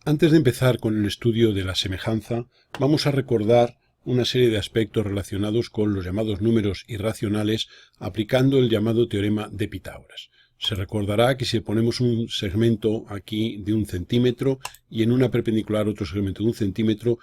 Antes de empezar con el estudio de la semejanza, vamos a recordar una serie de aspectos relacionados con los llamados números irracionales aplicando el llamado teorema de Pitágoras. Se recordará que si ponemos un segmento aquí de 1 centímetro y en una perpendicular otro segmento de 1 centímetro,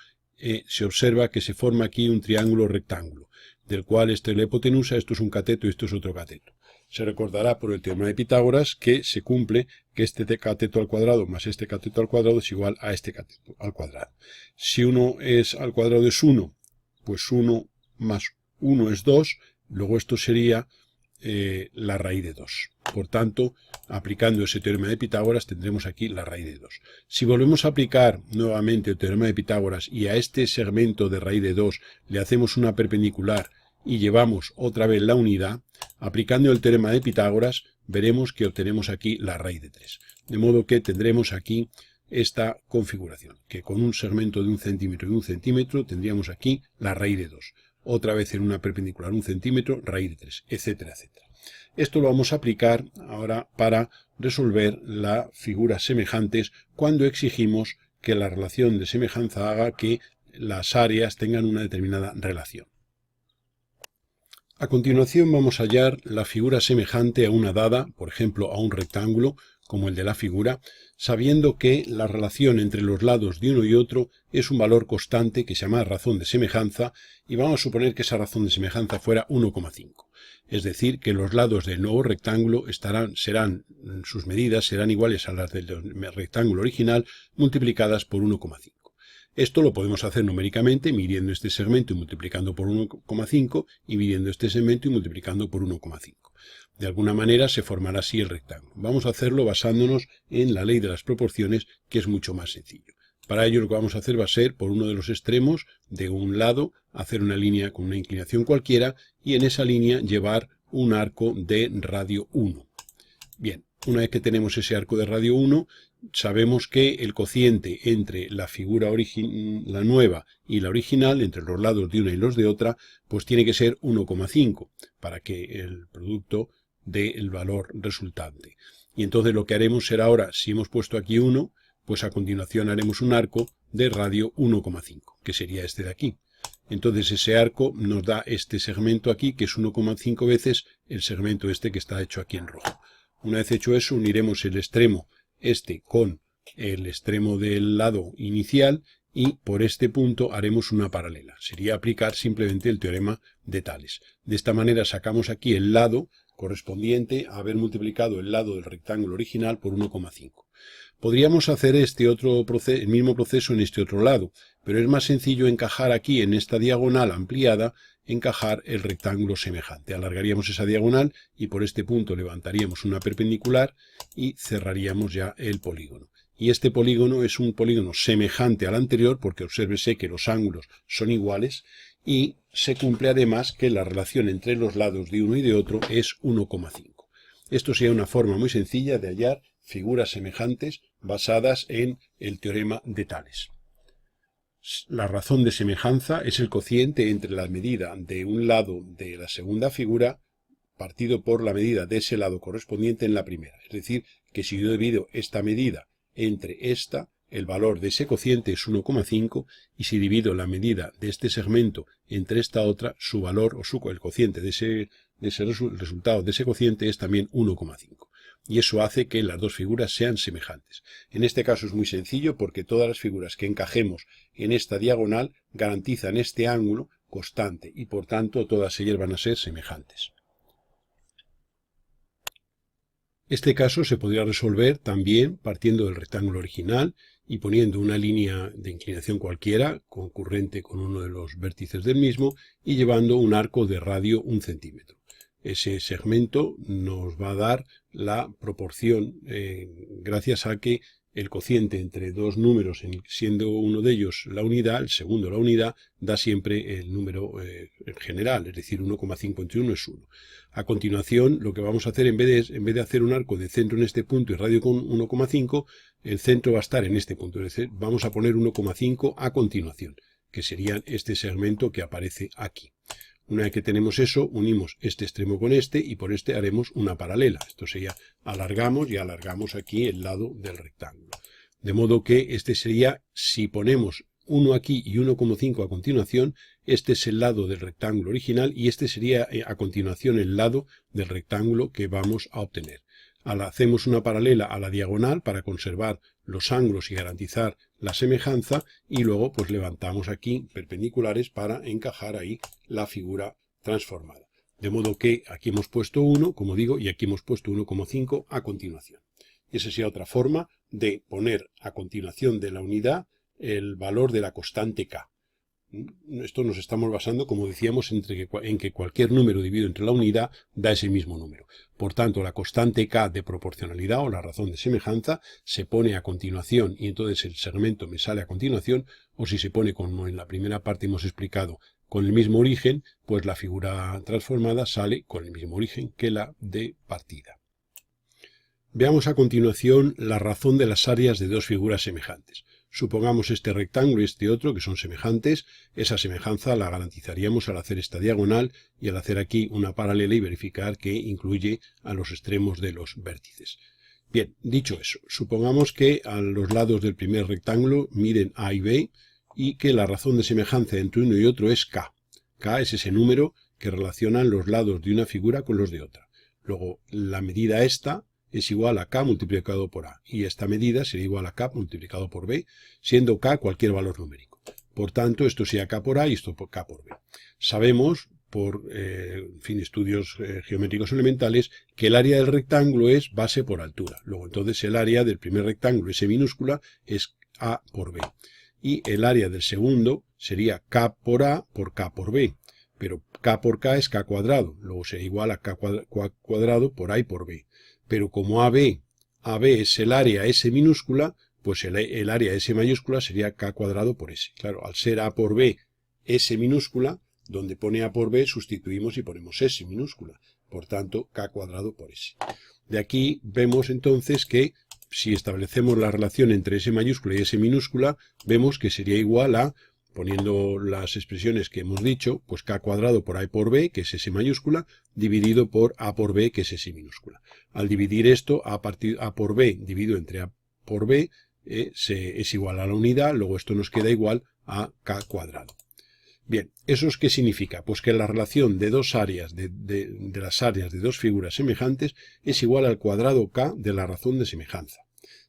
se observa que se forma aquí un triángulo rectángulo, del cual esta es la hipotenusa, esto es un cateto y esto es otro cateto. Se recordará por el teorema de Pitágoras que se cumple que este cateto al cuadrado más este cateto al cuadrado es igual a este cateto al cuadrado. Si 1 al cuadrado es 1, pues 1 más 1 es 2, luego esto sería la raíz de 2. Por tanto, aplicando ese teorema de Pitágoras tendremos aquí la raíz de 2. Si volvemos a aplicar nuevamente el teorema de Pitágoras y a este segmento de raíz de 2 le hacemos una perpendicular y llevamos otra vez la unidad, aplicando el teorema de Pitágoras veremos que obtenemos aquí la raíz de 3. De modo que tendremos aquí esta configuración, que con un segmento de 1 centímetro y 1 centímetro tendríamos aquí la raíz de 2. Otra vez en una perpendicular 1 centímetro, raíz de 3, etcétera, etcétera. Esto lo vamos a aplicar ahora para resolver las figuras semejantes cuando exigimos que la relación de semejanza haga que las áreas tengan una determinada relación. A continuación vamos a hallar la figura semejante a una dada, por ejemplo a un rectángulo, como el de la figura, sabiendo que la relación entre los lados de uno y otro es un valor constante que se llama razón de semejanza, y vamos a suponer que esa razón de semejanza fuera 1,5. Es decir, que los lados del nuevo rectángulo sus medidas serán iguales a las del rectángulo original multiplicadas por 1,5. Esto lo podemos hacer numéricamente midiendo este segmento y multiplicando por 1,5 y midiendo este segmento y multiplicando por 1,5. De alguna manera se formará así el rectángulo. Vamos a hacerlo basándonos en la ley de las proporciones, que es mucho más sencillo. Para ello lo que vamos a hacer va a ser por uno de los extremos de un lado hacer una línea con una inclinación cualquiera y en esa línea llevar un arco de radio 1. Bien, una vez que tenemos ese arco de radio 1, sabemos que el cociente entre la figura la nueva y la original, entre los lados de una y los de otra, pues tiene que ser 1,5 para que el producto dé el valor resultante. Y entonces lo que haremos será ahora, si hemos puesto aquí 1, pues a continuación haremos un arco de radio 1,5, que sería este de aquí. Entonces ese arco nos da este segmento aquí, que es 1,5 veces el segmento este que está hecho aquí en rojo. Una vez hecho eso, uniremos el extremo este con el extremo del lado inicial y por este punto haremos una paralela. Sería aplicar simplemente el teorema de Tales. De esta manera sacamos aquí el lado correspondiente a haber multiplicado el lado del rectángulo original por 1,5. Podríamos hacer el mismo proceso en este otro lado, pero es más sencillo encajar aquí en esta diagonal ampliada, encajar el rectángulo semejante. Alargaríamos esa diagonal y por este punto levantaríamos una perpendicular y cerraríamos ya el polígono. Y este polígono es un polígono semejante al anterior porque obsérvese que los ángulos son iguales y se cumple además que la relación entre los lados de uno y de otro es 1,5. Esto sería una forma muy sencilla de hallar figuras semejantes basadas en el teorema de Tales. La razón de semejanza es el cociente entre la medida de un lado de la segunda figura partido por la medida de ese lado correspondiente en la primera. Es decir, que si yo divido esta medida entre esta, el valor de ese cociente es 1,5 y si divido la medida de este segmento entre esta otra, su valor o el cociente el resultado de ese cociente es también 1,5. Y eso hace que las dos figuras sean semejantes. En este caso es muy sencillo porque todas las figuras que encajemos en esta diagonal garantizan este ángulo constante y por tanto todas ellas van a ser semejantes. Este caso se podría resolver también partiendo del rectángulo original y poniendo una línea de inclinación cualquiera concurrente con uno de los vértices del mismo y llevando un arco de radio 1 centímetro. Ese segmento nos va a dar la proporción gracias a que el cociente entre dos números, siendo uno de ellos la unidad, el segundo la unidad, da siempre el número general, es decir, 1,5 entre 1 es 1. A continuación, lo que vamos a hacer, en vez de hacer un arco de centro en este punto y radio con 1,5, el centro va a estar en este punto, es decir, vamos a poner 1,5 a continuación, que sería este segmento que aparece aquí. Una vez que tenemos eso, unimos este extremo con este y por este haremos una paralela. Esto sería alargamos y alargamos aquí el lado del rectángulo. De modo que este sería, si ponemos 1 aquí y 1,5 a continuación, este es el lado del rectángulo original y este sería a continuación el lado del rectángulo que vamos a obtener. Hacemos una paralela a la diagonal para conservar los ángulos y garantizar la semejanza, y luego pues levantamos aquí perpendiculares para encajar ahí la figura transformada. De modo que aquí hemos puesto 1, como digo, y aquí hemos puesto 1,5 a continuación. Y esa sería otra forma de poner a continuación de la unidad el valor de la constante k. Esto nos estamos basando, como decíamos, en que cualquier número dividido entre la unidad da ese mismo número. Por tanto, la constante k de proporcionalidad o la razón de semejanza se pone a continuación y entonces el segmento me sale a continuación, o si se pone, como en la primera parte hemos explicado, con el mismo origen, pues la figura transformada sale con el mismo origen que la de partida. Veamos a continuación la razón de las áreas de dos figuras semejantes. Supongamos este rectángulo y este otro que son semejantes. Esa semejanza la garantizaríamos al hacer esta diagonal y al hacer aquí una paralela y verificar que incluye a los extremos de los vértices. Bien, dicho eso, supongamos que a los lados del primer rectángulo miden A y B y que la razón de semejanza entre uno y otro es K. K es ese número que relacionan los lados de una figura con los de otra. Luego, la medida esta es igual a k multiplicado por a, y esta medida sería igual a k multiplicado por b, siendo k cualquier valor numérico. Por tanto, esto sería k por a y esto por k por b. Sabemos, por estudios geométricos elementales, que el área del rectángulo es base por altura. Luego, entonces, el área del primer rectángulo, S minúscula, es a por b. Y el área del segundo sería k por a por k por b. Pero k por k es k cuadrado. Luego sería igual a k cuadrado por a y por b. Pero como AB es el área S minúscula, pues el área S mayúscula sería K cuadrado por S. Claro, al ser A por B S minúscula, donde pone A por B sustituimos y ponemos S minúscula. Por tanto, K cuadrado por S. De aquí vemos entonces que si establecemos la relación entre S mayúscula y S minúscula, vemos que sería igual a, poniendo las expresiones que hemos dicho, pues k cuadrado por a por b, que es S mayúscula, dividido por a por b, que es S minúscula. Al dividir esto, a por b dividido entre a por b, es igual a la unidad, luego esto nos queda igual a k cuadrado. Bien, ¿eso es qué significa? Pues que la relación de dos áreas, de las áreas de dos figuras semejantes, es igual al cuadrado k de la razón de semejanza.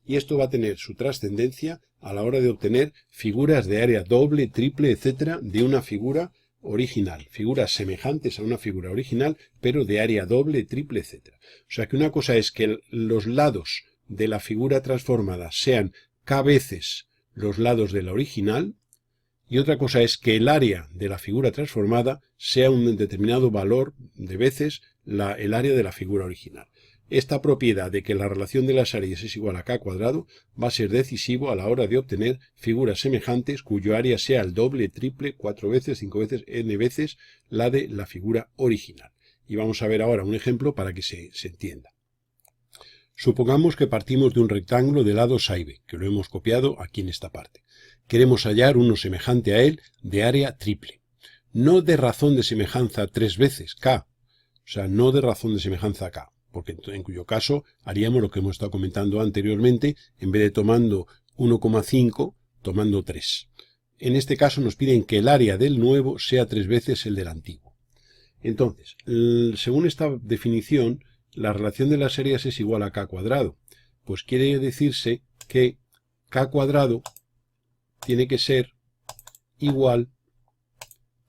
Y esto va a tener su trascendencia a la hora de obtener figuras de área doble, triple, etcétera, de una figura original. Figuras semejantes a una figura original, pero de área doble, triple, etcétera. O sea que una cosa es que los lados de la figura transformada sean k veces los lados de la original, y otra cosa es que el área de la figura transformada sea un determinado valor de veces el área de la figura original. Esta propiedad de que la relación de las áreas es igual a k cuadrado va a ser decisivo a la hora de obtener figuras semejantes cuyo área sea el doble, triple, 4 veces, 5 veces, n veces la de la figura original. Y vamos a ver ahora un ejemplo para que se entienda. Supongamos que partimos de un rectángulo de lados A y B, que lo hemos copiado aquí en esta parte. Queremos hallar uno semejante a él de área triple. No de razón de semejanza 3 veces, k. O sea, no de razón de semejanza k. Porque en cuyo caso haríamos lo que hemos estado comentando anteriormente, en vez de tomando 1,5, tomando 3. En este caso nos piden que el área del nuevo sea 3 veces el del antiguo. Entonces, según esta definición, la relación de las áreas es igual a k cuadrado. Pues quiere decirse que k cuadrado tiene que ser igual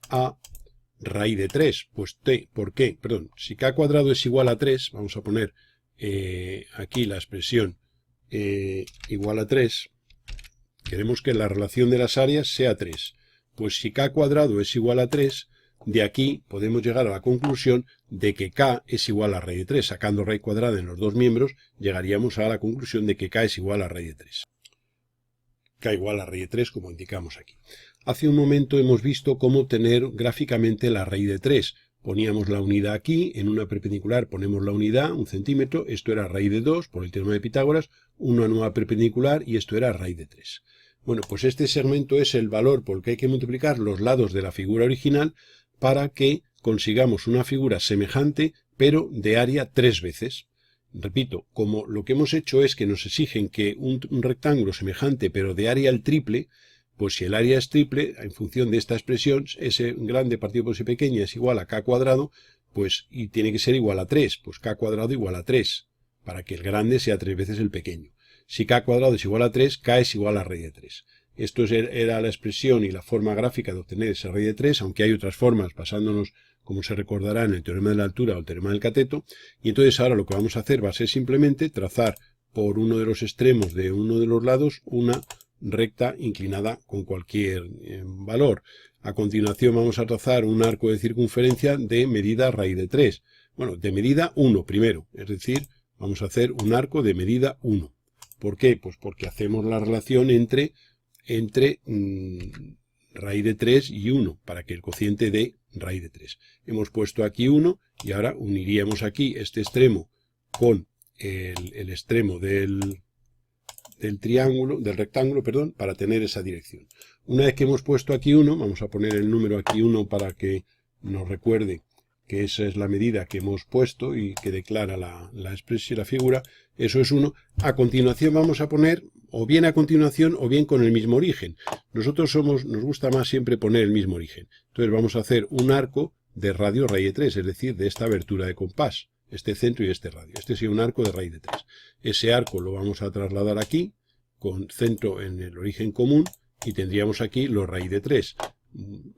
a raíz de 3, pues ¿por qué? Perdón, si k cuadrado es igual a 3, vamos a poner aquí la expresión igual a 3, queremos que la relación de las áreas sea 3. Pues si k cuadrado es igual a 3, de aquí podemos llegar a la conclusión de que k es igual a raíz de 3. Sacando raíz cuadrada en los dos miembros, llegaríamos a la conclusión de que k es igual a raíz de 3. K igual a raíz de 3, como indicamos aquí. Hace un momento hemos visto cómo obtener gráficamente la raíz de 3. Poníamos la unidad aquí, en una perpendicular ponemos la unidad, 1 centímetro, esto era raíz de 2 por el teorema de Pitágoras, una nueva perpendicular y esto era raíz de 3. Bueno, pues este segmento es el valor por el que hay que multiplicar los lados de la figura original para que consigamos una figura semejante, pero de área 3 veces. Repito, como lo que hemos hecho es que nos exigen que un rectángulo semejante pero de área al triple, pues si el área es triple, en función de esta expresión, S grande partido por S pequeña es igual a K cuadrado, pues y tiene que ser igual a 3, pues K cuadrado igual a 3, para que el grande sea 3 veces el pequeño. Si K cuadrado es igual a 3, K es igual a raíz de 3. Esto era la expresión y la forma gráfica de obtener esa raíz de 3, aunque hay otras formas basándonos, como se recordará, en el teorema de la altura o el teorema del cateto. Y entonces ahora lo que vamos a hacer va a ser simplemente trazar por uno de los extremos de uno de los lados una recta inclinada con cualquier valor. A continuación vamos a trazar un arco de circunferencia de medida raíz de 3. Bueno, de medida 1 primero, es decir, vamos a hacer un arco de medida 1. ¿Por qué? Pues porque hacemos la relación entre raíz de 3 y 1, para que el cociente dé raíz de 3. Hemos puesto aquí 1 y ahora uniríamos aquí este extremo con el extremo del rectángulo, perdón, para tener esa dirección. Una vez que hemos puesto aquí 1, vamos a poner el número aquí 1 para que nos recuerde que esa es la medida que hemos puesto y que declara la expresión, la figura, eso es 1. A continuación vamos a poner, o bien a continuación, o bien con el mismo origen. Nosotros nos gusta más siempre poner el mismo origen. Entonces vamos a hacer un arco de radio raíz de 3, es decir, de esta abertura de compás, este centro y este radio. Este sería un arco de raíz de 3. Ese arco lo vamos a trasladar aquí, con centro en el origen común, y tendríamos aquí los raíz de 3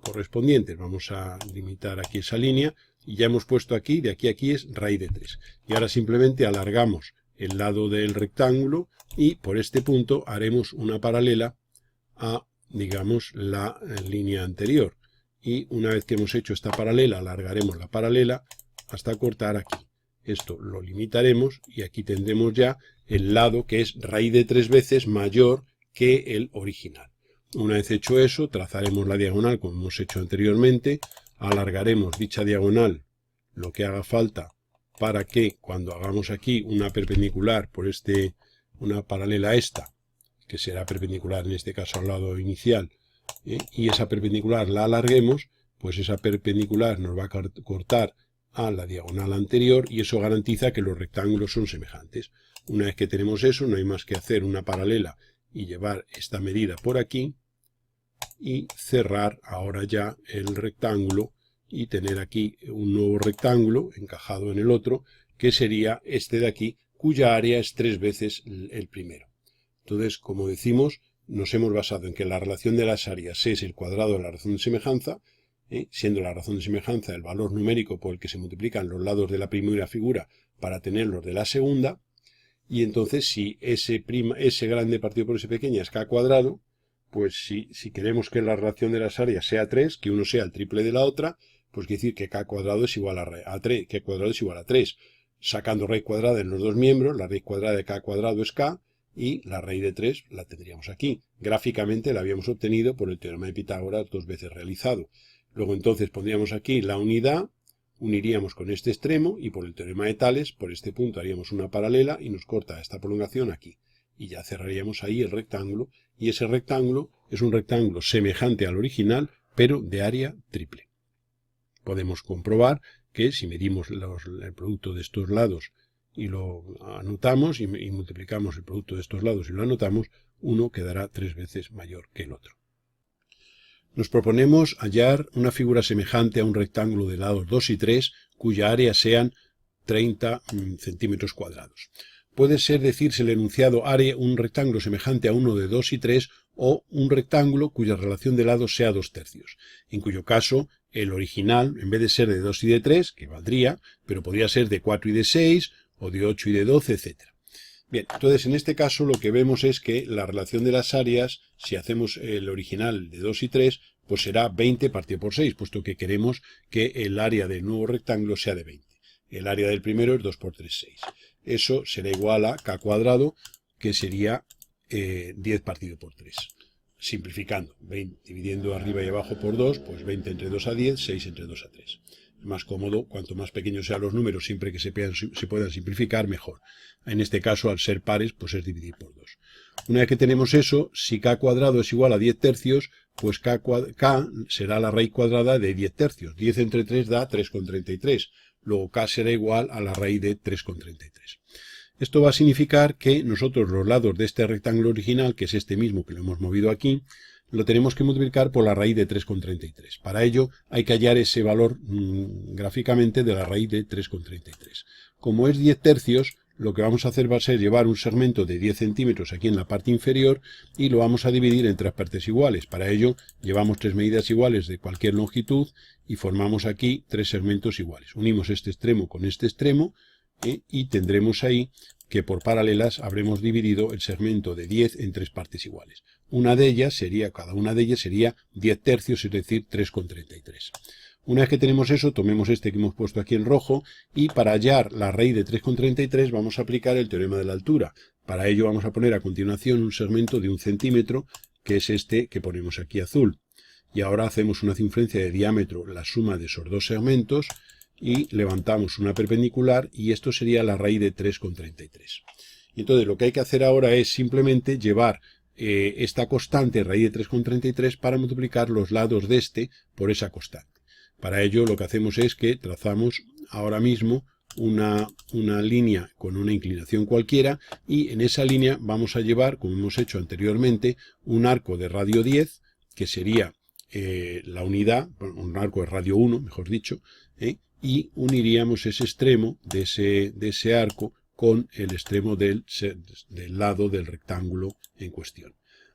correspondientes. Vamos a limitar aquí esa línea, y ya hemos puesto aquí, de aquí a aquí es raíz de 3. Y ahora simplemente alargamos el lado del rectángulo y por este punto haremos una paralela a, digamos, la línea anterior. Y una vez que hemos hecho esta paralela, alargaremos la paralela hasta cortar aquí. Esto lo limitaremos y aquí tendremos ya el lado que es raíz de 3 veces mayor que el original. Una vez hecho eso, trazaremos la diagonal como hemos hecho anteriormente, alargaremos dicha diagonal lo que haga falta para que cuando hagamos aquí una perpendicular por una paralela a esta, que será perpendicular en este caso al lado inicial, y esa perpendicular la alarguemos, pues esa perpendicular nos va a cortar a la diagonal anterior y eso garantiza que los rectángulos son semejantes. Una vez que tenemos eso, no hay más que hacer una paralela y llevar esta medida por aquí y cerrar ahora ya el rectángulo y tener aquí un nuevo rectángulo encajado en el otro, que sería este de aquí, cuya área es 3 veces el primero. Entonces, como decimos, nos hemos basado en que la relación de las áreas es el cuadrado de la razón de semejanza, siendo la razón de semejanza el valor numérico por el que se multiplican los lados de la primera figura para tener los de la segunda, y entonces si S grande partido por S pequeña es K cuadrado, pues si queremos que la relación de las áreas sea 3, que uno sea el triple de la otra, pues quiere decir que K cuadrado es igual a 3, K cuadrado es igual a 3. Sacando raíz cuadrada en los dos miembros, la raíz cuadrada de K cuadrado es K, y la raíz de 3 la tendríamos aquí. Gráficamente la habíamos obtenido por el teorema de Pitágoras 2 veces realizado. Luego entonces pondríamos aquí la unidad, uniríamos con este extremo y por el teorema de Tales, por este punto haríamos una paralela y nos corta esta prolongación aquí. Y ya cerraríamos ahí el rectángulo, y ese rectángulo es un rectángulo semejante al original, pero de área triple. Podemos comprobar que si medimos el producto de estos lados y lo anotamos y multiplicamos el producto de estos lados y lo anotamos, uno quedará 3 veces mayor que el otro. Nos proponemos hallar una figura semejante a un rectángulo de lados 2 y 3, cuya área sean 30 centímetros cuadrados. Puede ser decirse el enunciado área un rectángulo semejante a uno de 2 y 3 o un rectángulo cuya relación de lados sea 2/3, en cuyo caso el original, en vez de ser de 2 y de 3, que valdría, pero podría ser de 4 y de 6, o de 8 y de 12, etc. Bien, entonces en este caso lo que vemos es que la relación de las áreas, si hacemos el original de 2 y 3, pues será 20 partido por 6, puesto que queremos que el área del nuevo rectángulo sea de 20. El área del primero es 2 por 3, 6. Eso será igual a K cuadrado, que sería 10 partido por 3. Simplificando, 20, dividiendo arriba y abajo por 2, pues 20 entre 2 a 10, 6 entre 2 a 3. Es más cómodo, cuanto más pequeños sean los números, siempre que se puedan simplificar, mejor. En este caso, al ser pares, pues es dividir por 2. Una vez que tenemos eso, si K cuadrado es igual a 10 tercios, pues K será la raíz cuadrada de 10 tercios. 10 entre 3 da 3,33. Luego K será igual a la raíz de 3,33. Esto va a significar que nosotros los lados de este rectángulo original, que es este mismo que lo hemos movido aquí, lo tenemos que multiplicar por la raíz de 3,33. Para ello hay que hallar ese valor gráficamente de la raíz de 3,33. Como es 10 tercios, lo que vamos a hacer va a ser llevar un segmento de 10 centímetros aquí en la parte inferior y lo vamos a dividir en 3 partes iguales. Para ello llevamos 3 medidas iguales de cualquier longitud y formamos aquí 3 segmentos iguales. Unimos este extremo con este extremo y tendremos ahí que por paralelas habremos dividido el segmento de 10 en 3 partes iguales. Cada una de ellas sería 10 tercios, es decir, 3,33. Una vez que tenemos eso, tomemos este que hemos puesto aquí en rojo y para hallar la raíz de 3,33 vamos a aplicar el teorema de la altura. Para ello vamos a poner a continuación un segmento de 1 centímetro, que es este que ponemos aquí azul. Y ahora hacemos una circunferencia de diámetro, la suma de esos dos segmentos, y levantamos una perpendicular y esto sería la raíz de 3,33. Y entonces lo que hay que hacer ahora es simplemente llevar esta constante raíz de 3,33 para multiplicar los lados de este por esa constante. Para ello lo que hacemos es que trazamos ahora mismo una línea con una inclinación cualquiera y en esa línea vamos a llevar, como hemos hecho anteriormente, un arco de radio 10, que sería la unidad, un arco de radio 1, mejor dicho, y uniríamos ese extremo de ese arco con el extremo del lado del rectángulo en cuestión.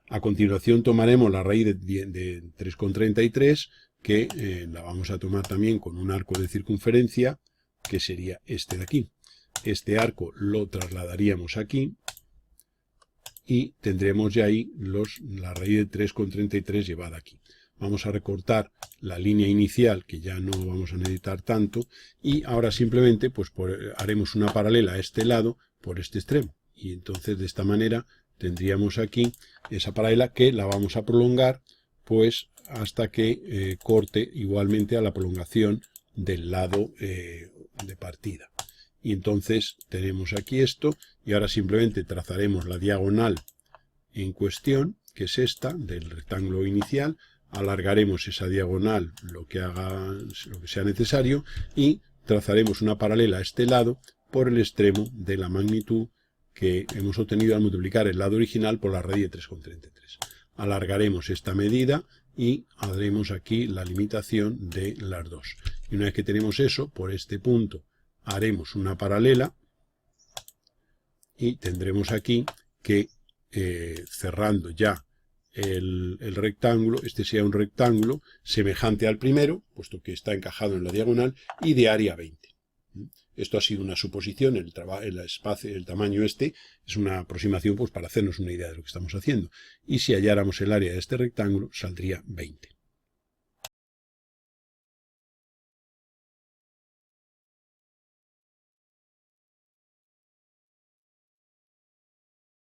A continuación tomaremos la raíz de 3,33, que la vamos a tomar también con un arco de circunferencia, que sería este de aquí. Este arco lo trasladaríamos aquí y tendremos ya ahí la raíz de 3,33 llevada aquí. Vamos a recortar la línea inicial, que ya no vamos a necesitar tanto, y ahora simplemente pues haremos una paralela a este lado por este extremo. Y entonces de esta manera tendríamos aquí esa paralela que la vamos a prolongar pues hasta que corte igualmente a la prolongación del lado de partida. Y entonces tenemos aquí esto, y ahora simplemente trazaremos la diagonal en cuestión, que es esta, del rectángulo inicial. Alargaremos esa diagonal lo que sea necesario y trazaremos una paralela a este lado por el extremo de la magnitud que hemos obtenido al multiplicar el lado original por la raíz de 3,33. Alargaremos esta medida y haremos aquí la limitación de las dos. Y una vez que tenemos eso, por este punto haremos una paralela y tendremos aquí que cerrando ya el rectángulo, este sea un rectángulo semejante al primero, puesto que está encajado en la diagonal, y de área 20. Esto ha sido una suposición, el tamaño este es una aproximación pues para hacernos una idea de lo que estamos haciendo. Y si halláramos el área de este rectángulo, saldría 20.